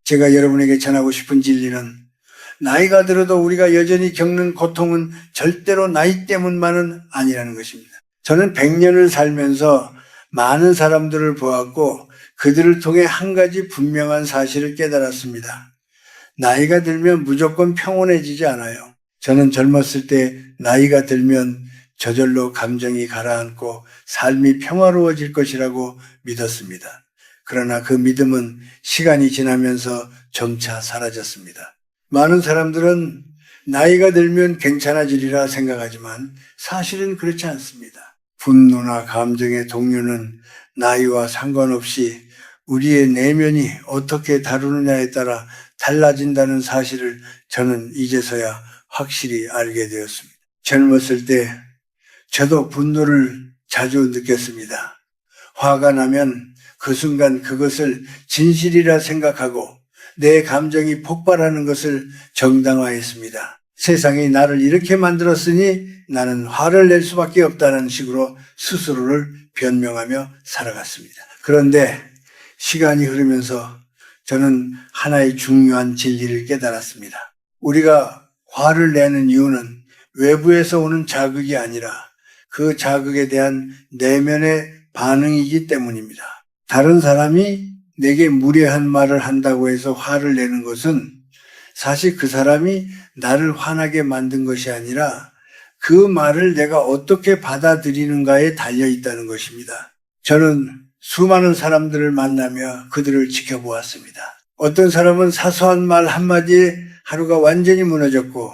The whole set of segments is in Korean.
제가 여러분에게 전하고 싶은 진리는 나이가 들어도 우리가 여전히 겪는 고통은 절대로 나이 때문만은 아니라는 것입니다. 저는 100년을 살면서 많은 사람들을 보았고 그들을 통해 한 가지 분명한 사실을 깨달았습니다. 나이가 들면 무조건 평온해지지 않아요. 저는 젊었을 때 나이가 들면 저절로 감정이 가라앉고 삶이 평화로워질 것이라고 믿었습니다. 그러나 그 믿음은 시간이 지나면서 점차 사라졌습니다. 많은 사람들은 나이가 들면 괜찮아지리라 생각하지만 사실은 그렇지 않습니다. 분노나 감정의 동요는 나이와 상관없이 우리의 내면이 어떻게 다루느냐에 따라 달라진다는 사실을 저는 이제서야 확실히 알게 되었습니다. 젊었을 때 저도 분노를 자주 느꼈습니다. 화가 나면 그 순간 그것을 진실이라 생각하고 내 감정이 폭발하는 것을 정당화했습니다. 세상이 나를 이렇게 만들었으니 나는 화를 낼 수밖에 없다는 식으로 스스로를 변명하며 살아갔습니다. 그런데 시간이 흐르면서 저는 하나의 중요한 진리를 깨달았습니다. 우리가 화를 내는 이유는 외부에서 오는 자극이 아니라 그 자극에 대한 내면의 반응이기 때문입니다. 다른 사람이 내게 무례한 말을 한다고 해서 화를 내는 것은 사실 그 사람이 나를 화나게 만든 것이 아니라 그 말을 내가 어떻게 받아들이는가에 달려 있다는 것입니다. 저는 수많은 사람들을 만나며 그들을 지켜보았습니다. 어떤 사람은 사소한 말 한마디에 하루가 완전히 무너졌고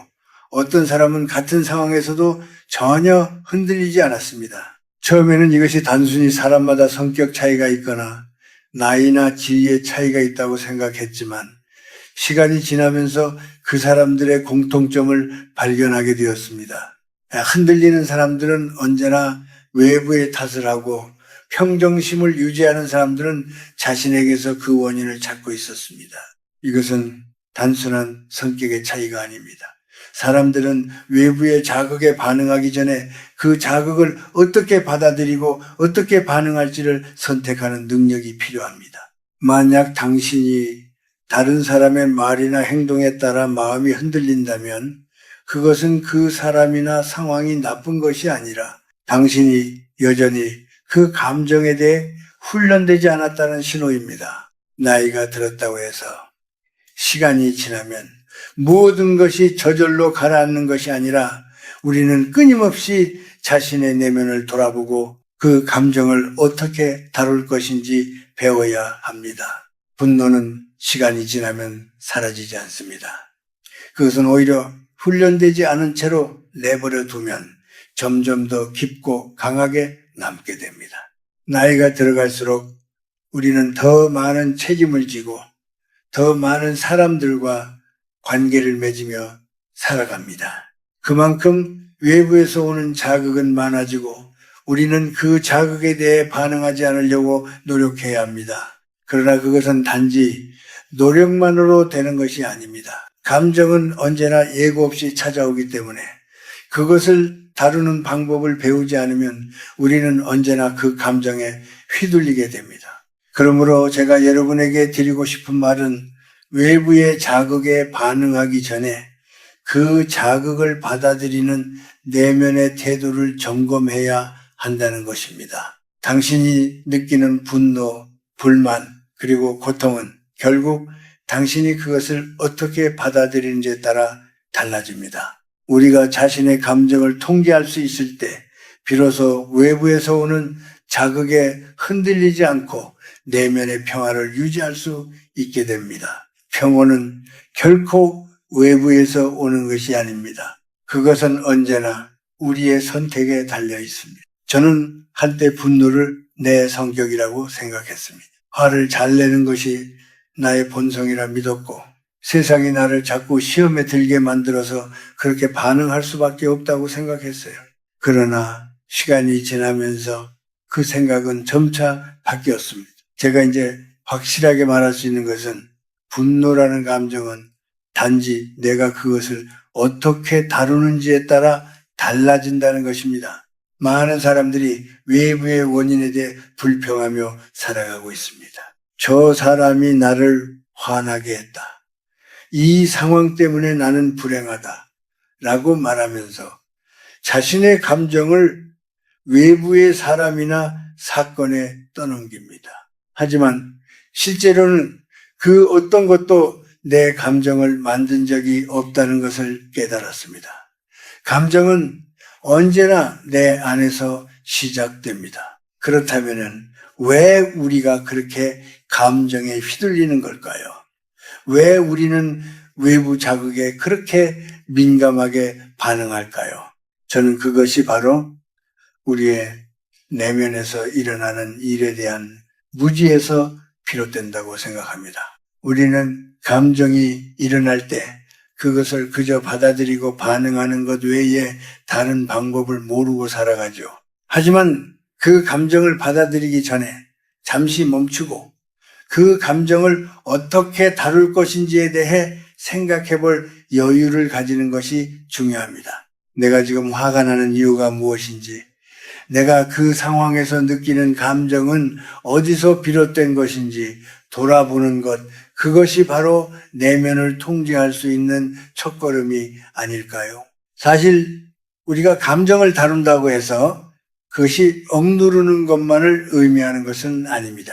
어떤 사람은 같은 상황에서도 전혀 흔들리지 않았습니다. 처음에는 이것이 단순히 사람마다 성격 차이가 있거나 나이나 지위의 차이가 있다고 생각했지만 시간이 지나면서 그 사람들의 공통점을 발견하게 되었습니다. 흔들리는 사람들은 언제나 외부의 탓을 하고 평정심을 유지하는 사람들은 자신에게서 그 원인을 찾고 있었습니다. 이것은 단순한 성격의 차이가 아닙니다. 사람들은 외부의 자극에 반응하기 전에 그 자극을 어떻게 받아들이고 어떻게 반응할지를 선택하는 능력이 필요합니다. 만약 당신이 다른 사람의 말이나 행동에 따라 마음이 흔들린다면 그것은 그 사람이나 상황이 나쁜 것이 아니라 당신이 여전히 그 감정에 대해 훈련되지 않았다는 신호입니다. 나이가 들었다고 해서 시간이 지나면 모든 것이 저절로 가라앉는 것이 아니라 우리는 끊임없이 자신의 내면을 돌아보고 그 감정을 어떻게 다룰 것인지 배워야 합니다. 분노는 시간이 지나면 사라지지 않습니다. 그것은 오히려 훈련되지 않은 채로 내버려 두면 점점 더 깊고 강하게 남게 됩니다. 나이가 들어갈수록 우리는 더 많은 책임을 지고 더 많은 사람들과 관계를 맺으며 살아갑니다. 그만큼 외부에서 오는 자극은 많아지고 우리는 그 자극에 대해 반응하지 않으려고 노력해야 합니다. 그러나 그것은 단지 노력만으로 되는 것이 아닙니다. 감정은 언제나 예고 없이 찾아오기 때문에 그것을 다루는 방법을 배우지 않으면 우리는 언제나 그 감정에 휘둘리게 됩니다. 그러므로 제가 여러분에게 드리고 싶은 말은 외부의 자극에 반응하기 전에 그 자극을 받아들이는 내면의 태도를 점검해야 한다는 것입니다. 당신이 느끼는 분노, 불만, 그리고 고통은 결국 당신이 그것을 어떻게 받아들이는지에 따라 달라집니다. 우리가 자신의 감정을 통제할 수 있을 때 비로소 외부에서 오는 자극에 흔들리지 않고 내면의 평화를 유지할 수 있게 됩니다. 평온은 결코 외부에서 오는 것이 아닙니다. 그것은 언제나 우리의 선택에 달려 있습니다. 저는 한때 분노를 내 성격이라고 생각했습니다. 화를 잘 내는 것이 나의 본성이라 믿었고 세상이 나를 자꾸 시험에 들게 만들어서 그렇게 반응할 수밖에 없다고 생각했어요. 그러나 시간이 지나면서 그 생각은 점차 바뀌었습니다. 제가 이제 확실하게 말할 수 있는 것은 분노라는 감정은 단지 내가 그것을 어떻게 다루는지에 따라 달라진다는 것입니다. 많은 사람들이 외부의 원인에 대해 불평하며 살아가고 있습니다. 저 사람이 나를 화나게 했다. 이 상황 때문에 나는 불행하다. 라고 말하면서 자신의 감정을 외부의 사람이나 사건에 떠넘깁니다. 하지만 실제로는 그 어떤 것도 내 감정을 만든 적이 없다는 것을 깨달았습니다. 감정은 언제나 내 안에서 시작됩니다. 그렇다면 왜 우리가 그렇게 감정에 휘둘리는 걸까요? 왜 우리는 외부 자극에 그렇게 민감하게 반응할까요? 저는 그것이 바로 우리의 내면에서 일어나는 일에 대한 무지에서 비롯된다고 생각합니다. 우리는 감정이 일어날 때 그것을 그저 받아들이고 반응하는 것 외에 다른 방법을 모르고 살아가죠. 하지만 그 감정을 받아들이기 전에 잠시 멈추고 그 감정을 어떻게 다룰 것인지에 대해 생각해 볼 여유를 가지는 것이 중요합니다. 내가 지금 화가 나는 이유가 무엇인지, 내가 그 상황에서 느끼는 감정은 어디서 비롯된 것인지 돌아보는 것, 그것이 바로 내면을 통제할 수 있는 첫걸음이 아닐까요? 사실 우리가 감정을 다룬다고 해서 그것이 억누르는 것만을 의미하는 것은 아닙니다.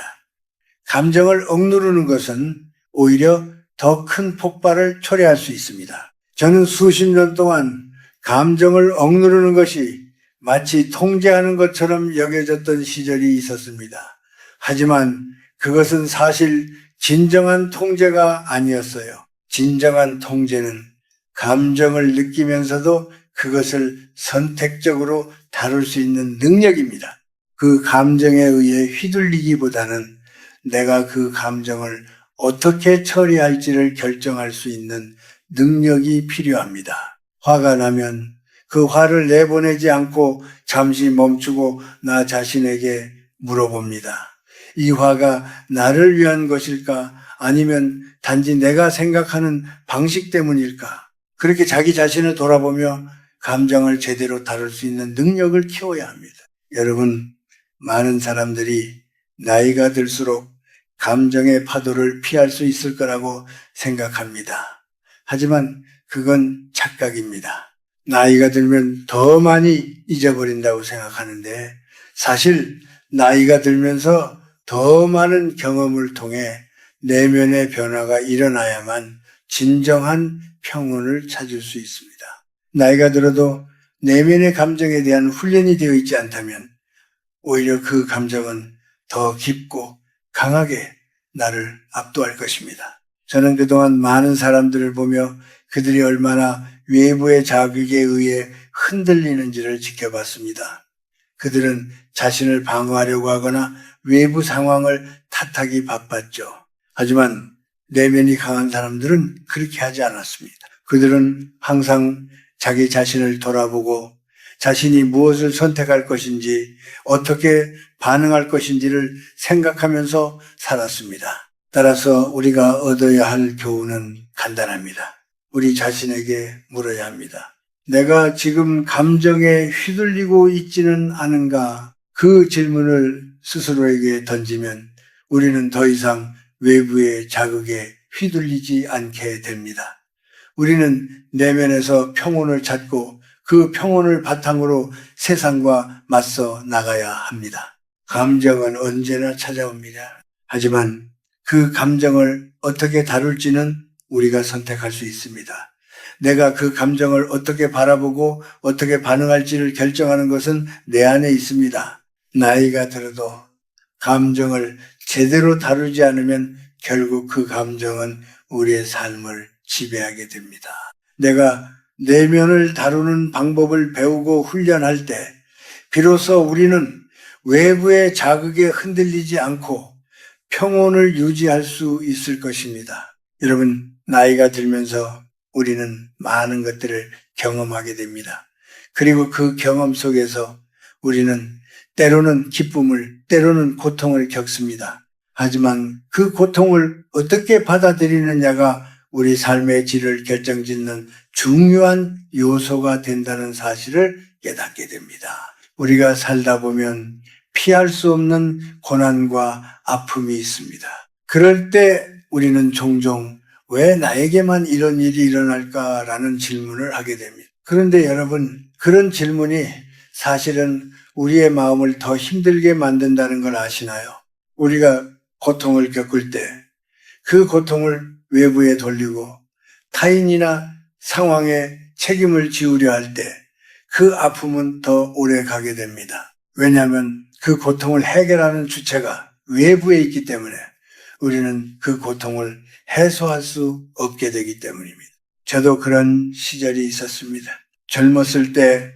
감정을 억누르는 것은 오히려 더 큰 폭발을 초래할 수 있습니다. 저는 수십 년 동안 감정을 억누르는 것이 마치 통제하는 것처럼 여겨졌던 시절이 있었습니다. 하지만 그것은 사실 진정한 통제가 아니었어요. 진정한 통제는 감정을 느끼면서도 그것을 선택적으로 다룰 수 있는 능력입니다. 그 감정에 의해 휘둘리기보다는 내가 그 감정을 어떻게 처리할지를 결정할 수 있는 능력이 필요합니다. 화가 나면 그 화를 내보내지 않고 잠시 멈추고 나 자신에게 물어봅니다. 이 화가 나를 위한 것일까? 아니면 단지 내가 생각하는 방식 때문일까? 그렇게 자기 자신을 돌아보며 감정을 제대로 다룰 수 있는 능력을 키워야 합니다. 여러분, 많은 사람들이 나이가 들수록 감정의 파도를 피할 수 있을 거라고 생각합니다. 하지만 그건 착각입니다. 나이가 들면 더 많이 잊어버린다고 생각하는데 사실 나이가 들면서 더 많은 경험을 통해 내면의 변화가 일어나야만 진정한 평온을 찾을 수 있습니다. 나이가 들어도 내면의 감정에 대한 훈련이 되어 있지 않다면 오히려 그 감정은 더 깊고 강하게 나를 압도할 것입니다. 저는 그동안 많은 사람들을 보며 그들이 얼마나 외부의 자극에 의해 흔들리는지를 지켜봤습니다. 그들은 자신을 방어하려고 하거나 외부 상황을 탓하기 바빴죠. 하지만 내면이 강한 사람들은 그렇게 하지 않았습니다. 그들은 항상 자기 자신을 돌아보고 자신이 무엇을 선택할 것인지, 어떻게 반응할 것인지를 생각하면서 살았습니다. 따라서 우리가 얻어야 할 교훈은 간단합니다. 우리 자신에게 물어야 합니다. 내가 지금 감정에 휘둘리고 있지는 않은가? 그 질문을 스스로에게 던지면 우리는 더 이상 외부의 자극에 휘둘리지 않게 됩니다. 우리는 내면에서 평온을 찾고 그 평온을 바탕으로 세상과 맞서 나가야 합니다. 감정은 언제나 찾아옵니다. 하지만 그 감정을 어떻게 다룰지는 우리가 선택할 수 있습니다. 내가 그 감정을 어떻게 바라보고 어떻게 반응할지를 결정하는 것은 내 안에 있습니다. 나이가 들어도 감정을 제대로 다루지 않으면 결국 그 감정은 우리의 삶을 지배하게 됩니다. 내가 내면을 다루는 방법을 배우고 훈련할 때 비로소 우리는 외부의 자극에 흔들리지 않고 평온을 유지할 수 있을 것입니다. 여러분, 나이가 들면서 우리는 많은 것들을 경험하게 됩니다. 그리고 그 경험 속에서 우리는 때로는 기쁨을, 때로는 고통을 겪습니다. 하지만 그 고통을 어떻게 받아들이느냐가 우리 삶의 질을 결정짓는 중요한 요소가 된다는 사실을 깨닫게 됩니다. 우리가 살다 보면 피할 수 없는 고난과 아픔이 있습니다. 그럴 때 우리는 종종 왜 나에게만 이런 일이 일어날까라는 질문을 하게 됩니다. 그런데 여러분, 그런 질문이 사실은 우리의 마음을 더 힘들게 만든다는 걸 아시나요? 우리가 고통을 겪을 때 그 고통을 외부에 돌리고 타인이나 상황에 책임을 지우려 할 때 그 아픔은 더 오래 가게 됩니다. 왜냐하면 그 고통을 해결하는 주체가 외부에 있기 때문에 우리는 그 고통을 해소할 수 없게 되기 때문입니다. 저도 그런 시절이 있었습니다. 젊었을 때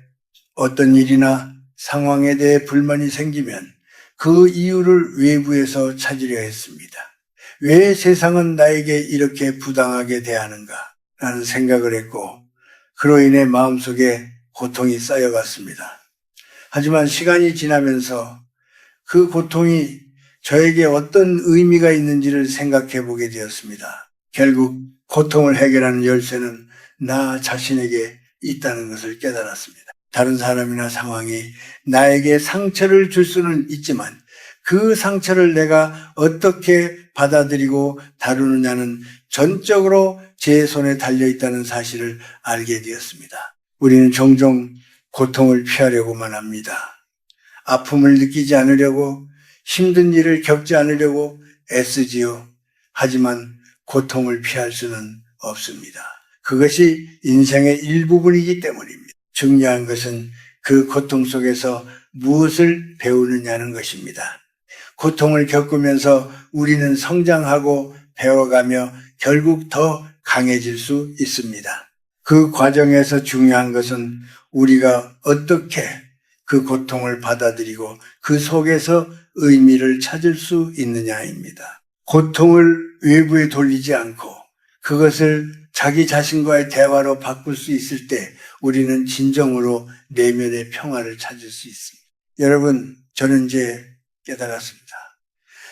어떤 일이나 상황에 대해 불만이 생기면 그 이유를 외부에서 찾으려 했습니다. 왜 세상은 나에게 이렇게 부당하게 대하는가 라는 생각을 했고 그로 인해 마음속에 고통이 쌓여갔습니다. 하지만 시간이 지나면서 그 고통이 저에게 어떤 의미가 있는지를 생각해 보게 되었습니다. 결국 고통을 해결하는 열쇠는 나 자신에게 있다는 것을 깨달았습니다. 다른 사람이나 상황이 나에게 상처를 줄 수는 있지만 그 상처를 내가 어떻게 받아들이고 다루느냐는 전적으로 제 손에 달려있다는 사실을 알게 되었습니다. 우리는 종종 고통을 피하려고만 합니다. 아픔을 느끼지 않으려고 힘든 일을 겪지 않으려고 애쓰지요. 하지만 고통을 피할 수는 없습니다. 그것이 인생의 일부분이기 때문입니다. 중요한 것은 그 고통 속에서 무엇을 배우느냐는 것입니다. 고통을 겪으면서 우리는 성장하고 배워가며 결국 더 강해질 수 있습니다. 그 과정에서 중요한 것은 우리가 어떻게 그 고통을 받아들이고 그 속에서 의미를 찾을 수 있느냐입니다. 고통을 외부에 돌리지 않고 그것을 자기 자신과의 대화로 바꿀 수 있을 때 우리는 진정으로 내면의 평화를 찾을 수 있습니다. 여러분, 저는 이제 깨달았습니다.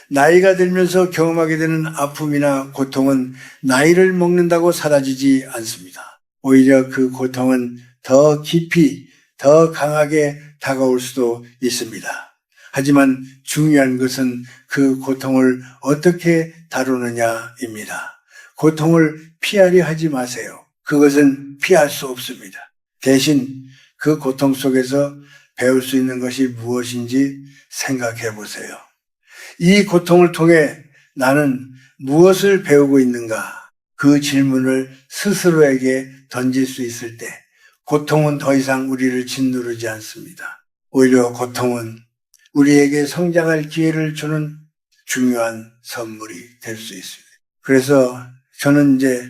나이가 들면서 경험하게 되는 아픔이나 고통은 나이를 먹는다고 사라지지 않습니다. 오히려 그 고통은 더 깊이, 더 강하게 다가올 수도 있습니다. 하지만 중요한 것은 그 고통을 어떻게 다루느냐입니다. 고통을 피하려 하지 마세요. 그것은 피할 수 없습니다. 대신 그 고통 속에서 배울 수 있는 것이 무엇인지 생각해 보세요. 이 고통을 통해 나는 무엇을 배우고 있는가? 그 질문을 스스로에게 던질 수 있을 때 고통은 더 이상 우리를 짓누르지 않습니다. 오히려 고통은 우리에게 성장할 기회를 주는 중요한 선물이 될 수 있습니다. 그래서 저는 이제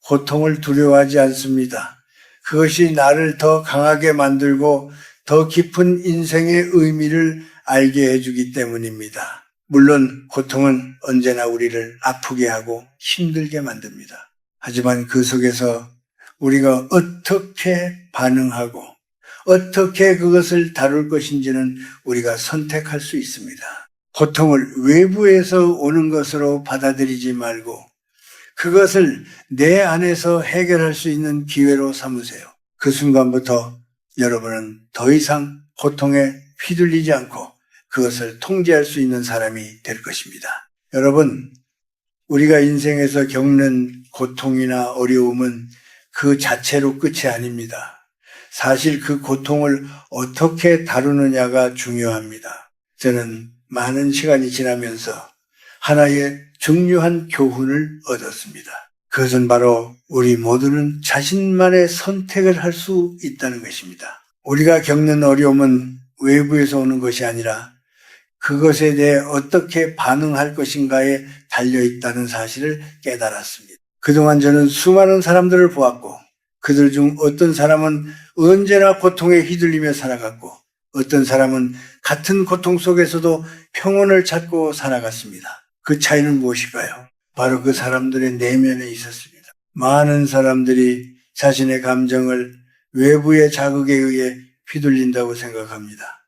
고통을 두려워하지 않습니다. 그것이 나를 더 강하게 만들고 더 깊은 인생의 의미를 알게 해주기 때문입니다. 물론 고통은 언제나 우리를 아프게 하고 힘들게 만듭니다. 하지만 그 속에서 우리가 어떻게 반응하고 어떻게 그것을 다룰 것인지는 우리가 선택할 수 있습니다. 고통을 외부에서 오는 것으로 받아들이지 말고 그것을 내 안에서 해결할 수 있는 기회로 삼으세요. 그 순간부터 여러분은 더 이상 고통에 휘둘리지 않고 그것을 통제할 수 있는 사람이 될 것입니다. 여러분, 우리가 인생에서 겪는 고통이나 어려움은 그 자체로 끝이 아닙니다. 사실 그 고통을 어떻게 다루느냐가 중요합니다. 저는 많은 시간이 지나면서 하나의 중요한 교훈을 얻었습니다. 그것은 바로 우리 모두는 자신만의 선택을 할 수 있다는 것입니다. 우리가 겪는 어려움은 외부에서 오는 것이 아니라 그것에 대해 어떻게 반응할 것인가에 달려있다는 사실을 깨달았습니다. 그동안 저는 수많은 사람들을 보았고 그들 중 어떤 사람은 언제나 고통에 휘둘리며 살아갔고 어떤 사람은 같은 고통 속에서도 평온을 찾고 살아갔습니다. 그 차이는 무엇일까요? 바로 그 사람들의 내면에 있었습니다. 많은 사람들이 자신의 감정을 외부의 자극에 의해 휘둘린다고 생각합니다.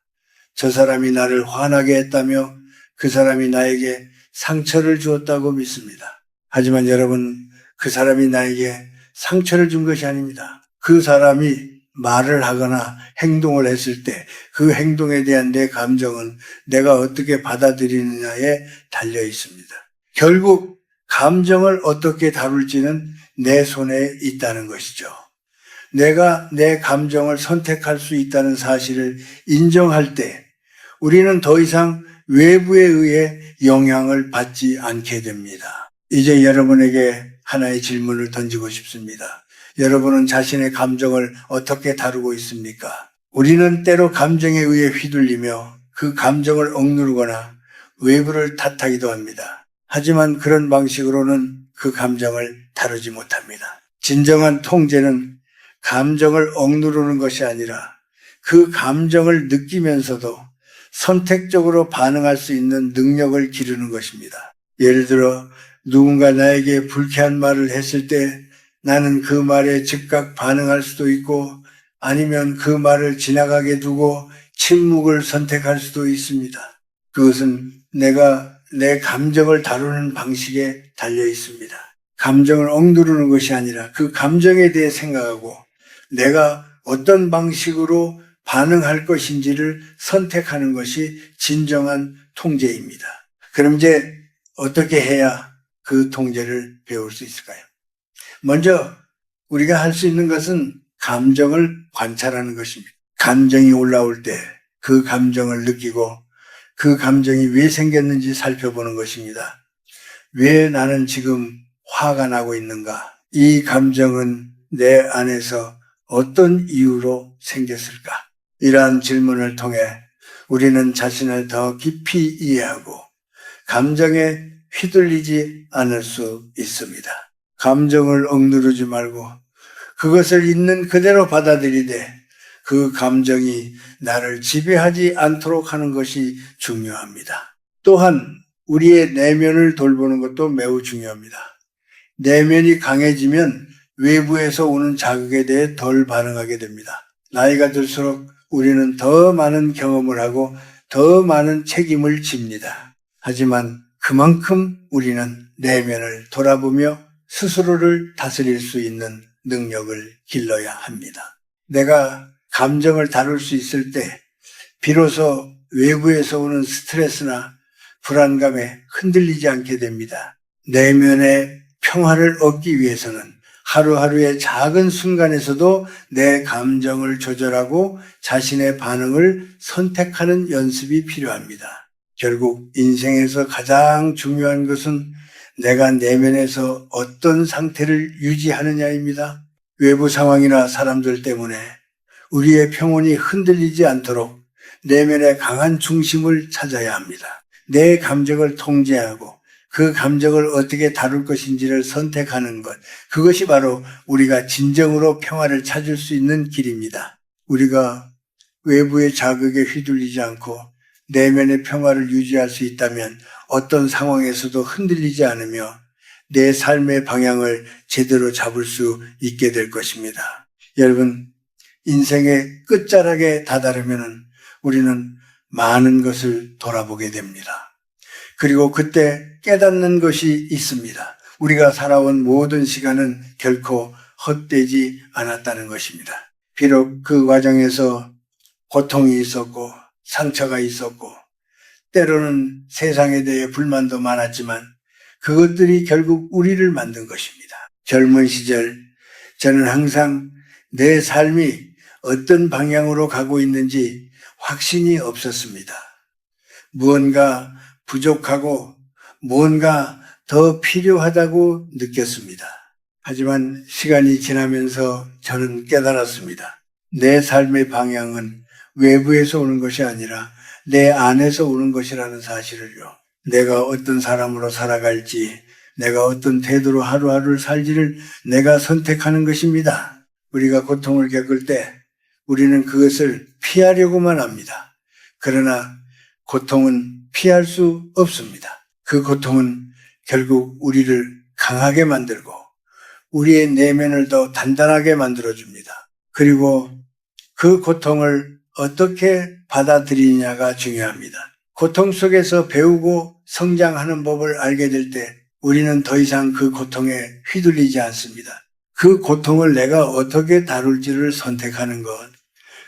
저 사람이 나를 화나게 했다며 그 사람이 나에게 상처를 주었다고 믿습니다. 하지만 여러분, 그 사람이 나에게 상처를 준 것이 아닙니다. 그 사람이 말을 하거나 행동을 했을 때 그 행동에 대한 내 감정은 내가 어떻게 받아들이느냐에 달려 있습니다. 결국 감정을 어떻게 다룰지는 내 손에 있다는 것이죠. 내가 내 감정을 선택할 수 있다는 사실을 인정할 때 우리는 더 이상 외부에 의해 영향을 받지 않게 됩니다. 이제 여러분에게 하나의 질문을 던지고 싶습니다. 여러분은 자신의 감정을 어떻게 다루고 있습니까? 우리는 때로 감정에 의해 휘둘리며 그 감정을 억누르거나 외부를 탓하기도 합니다. 하지만 그런 방식으로는 그 감정을 다루지 못합니다. 진정한 통제는 감정을 억누르는 것이 아니라 그 감정을 느끼면서도 선택적으로 반응할 수 있는 능력을 기르는 것입니다. 예를 들어 누군가 나에게 불쾌한 말을 했을 때 나는 그 말에 즉각 반응할 수도 있고 아니면 그 말을 지나가게 두고 침묵을 선택할 수도 있습니다. 그것은 내가 내 감정을 다루는 방식에 달려 있습니다. 감정을 억누르는 것이 아니라 그 감정에 대해 생각하고 내가 어떤 방식으로 반응할 것인지를 선택하는 것이 진정한 통제입니다. 그럼 이제 어떻게 해야 그 통제를 배울 수 있을까요? 먼저 우리가 할 수 있는 것은 감정을 관찰하는 것입니다. 감정이 올라올 때 그 감정을 느끼고 그 감정이 왜 생겼는지 살펴보는 것입니다. 왜 나는 지금 화가 나고 있는가? 이 감정은 내 안에서 어떤 이유로 생겼을까? 이러한 질문을 통해 우리는 자신을 더 깊이 이해하고 감정에 휘둘리지 않을 수 있습니다. 감정을 억누르지 말고 그것을 있는 그대로 받아들이되 그 감정이 나를 지배하지 않도록 하는 것이 중요합니다. 또한 우리의 내면을 돌보는 것도 매우 중요합니다. 내면이 강해지면 외부에서 오는 자극에 대해 덜 반응하게 됩니다. 나이가 들수록 우리는 더 많은 경험을 하고 더 많은 책임을 집니다. 하지만 그만큼 우리는 내면을 돌아보며 스스로를 다스릴 수 있는 능력을 길러야 합니다. 내가 감정을 다룰 수 있을 때 비로소 외부에서 오는 스트레스나 불안감에 흔들리지 않게 됩니다. 내면의 평화를 얻기 위해서는 하루하루의 작은 순간에서도 내 감정을 조절하고 자신의 반응을 선택하는 연습이 필요합니다. 결국 인생에서 가장 중요한 것은 내가 내면에서 어떤 상태를 유지하느냐입니다. 외부 상황이나 사람들 때문에 우리의 평온이 흔들리지 않도록 내면의 강한 중심을 찾아야 합니다. 내 감정을 통제하고 그 감정을 어떻게 다룰 것인지를 선택하는 것, 그것이 바로 우리가 진정으로 평화를 찾을 수 있는 길입니다. 우리가 외부의 자극에 휘둘리지 않고 내면의 평화를 유지할 수 있다면 어떤 상황에서도 흔들리지 않으며 내 삶의 방향을 제대로 잡을 수 있게 될 것입니다. 여러분, 인생의 끝자락에 다다르면 우리는 많은 것을 돌아보게 됩니다. 그리고 그때 깨닫는 것이 있습니다. 우리가 살아온 모든 시간은 결코 헛되지 않았다는 것입니다. 비록 그 과정에서 고통이 있었고 상처가 있었고 때로는 세상에 대해 불만도 많았지만 그것들이 결국 우리를 만든 것입니다. 젊은 시절 저는 항상 내 삶이 어떤 방향으로 가고 있는지 확신이 없었습니다. 무언가 부족하고 뭔가 더 필요하다고 느꼈습니다. 하지만 시간이 지나면서 저는 깨달았습니다. 내 삶의 방향은 외부에서 오는 것이 아니라 내 안에서 오는 것이라는 사실을요. 내가 어떤 사람으로 살아갈지, 내가 어떤 태도로 하루하루를 살지를 내가 선택하는 것입니다. 우리가 고통을 겪을 때 우리는 그것을 피하려고만 합니다. 그러나 고통은 피할 수 없습니다. 그 고통은 결국 우리를 강하게 만들고 우리의 내면을 더 단단하게 만들어줍니다. 그리고 그 고통을 어떻게 받아들이냐가 중요합니다. 고통 속에서 배우고 성장하는 법을 알게 될 때 우리는 더 이상 그 고통에 휘둘리지 않습니다. 그 고통을 내가 어떻게 다룰지를 선택하는 것,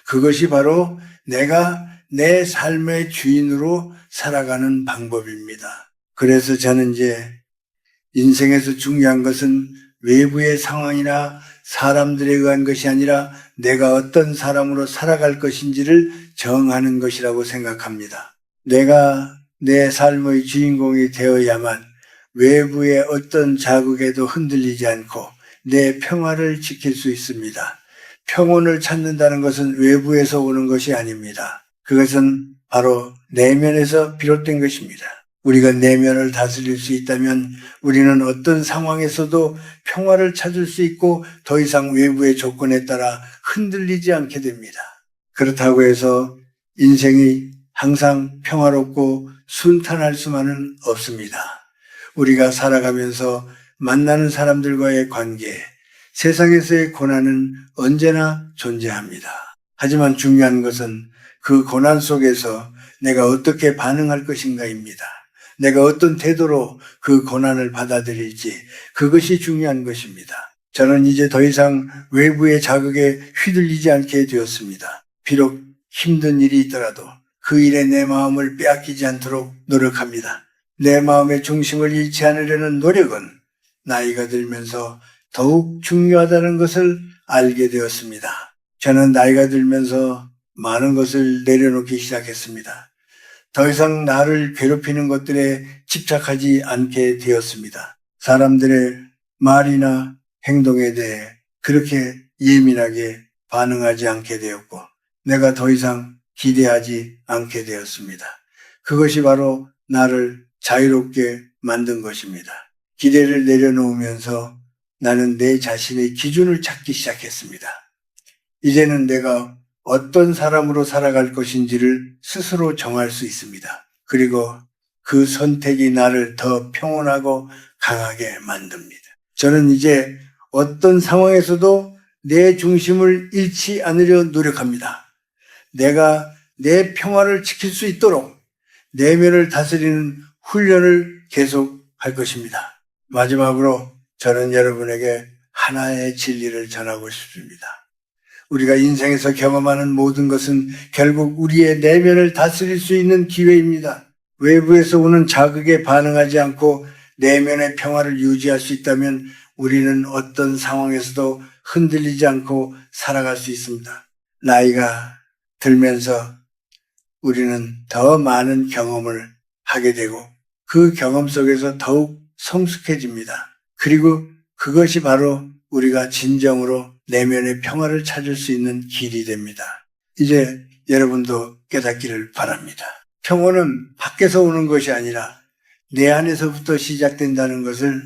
그것이 바로 내가 내 삶의 주인으로 살아가는 방법입니다. 그래서 저는 이제 인생에서 중요한 것은 외부의 상황이나 사람들에 의한 것이 아니라 내가 어떤 사람으로 살아갈 것인지를 정하는 것이라고 생각합니다. 내가 내 삶의 주인공이 되어야만 외부의 어떤 자극에도 흔들리지 않고 내 평화를 지킬 수 있습니다. 평온을 찾는다는 것은 외부에서 오는 것이 아닙니다. 그것은 바로 내면에서 비롯된 것입니다. 우리가 내면을 다스릴 수 있다면 우리는 어떤 상황에서도 평화를 찾을 수 있고 더 이상 외부의 조건에 따라 흔들리지 않게 됩니다. 그렇다고 해서 인생이 항상 평화롭고 순탄할 수만은 없습니다. 우리가 살아가면서 만나는 사람들과의 관계, 세상에서의 고난은 언제나 존재합니다. 하지만 중요한 것은 그 고난 속에서 내가 어떻게 반응할 것인가입니다. 내가 어떤 태도로 그 고난을 받아들일지, 그것이 중요한 것입니다. 저는 이제 더 이상 외부의 자극에 휘둘리지 않게 되었습니다. 비록 힘든 일이 있더라도 그 일에 내 마음을 빼앗기지 않도록 노력합니다. 내 마음의 중심을 잃지 않으려는 노력은 나이가 들면서 더욱 중요하다는 것을 알게 되었습니다. 저는 나이가 들면서 많은 것을 내려놓기 시작했습니다. 더 이상 나를 괴롭히는 것들에 집착하지 않게 되었습니다. 사람들의 말이나 행동에 대해 그렇게 예민하게 반응하지 않게 되었고 내가 더 이상 기대하지 않게 되었습니다. 그것이 바로 나를 자유롭게 만든 것입니다. 기대를 내려놓으면서 나는 내 자신의 기준을 찾기 시작했습니다. 이제는 내가 어떤 사람으로 살아갈 것인지를 스스로 정할 수 있습니다. 그리고 그 선택이 나를 더 평온하고 강하게 만듭니다. 저는 이제 어떤 상황에서도 내 중심을 잃지 않으려 노력합니다. 내가 내 평화를 지킬 수 있도록 내면을 다스리는 훈련을 계속할 것입니다. 마지막으로 저는 여러분에게 하나의 진리를 전하고 싶습니다. 우리가 인생에서 경험하는 모든 것은 결국 우리의 내면을 다스릴 수 있는 기회입니다. 외부에서 오는 자극에 반응하지 않고 내면의 평화를 유지할 수 있다면 우리는 어떤 상황에서도 흔들리지 않고 살아갈 수 있습니다. 나이가 들면서 우리는 더 많은 경험을 하게 되고 그 경험 속에서 더욱 성숙해집니다. 그리고 그것이 바로 우리가 진정으로 내면의 평화를 찾을 수 있는 길이 됩니다. 이제 여러분도 깨닫기를 바랍니다. 평화는 밖에서 오는 것이 아니라 내 안에서부터 시작된다는 것을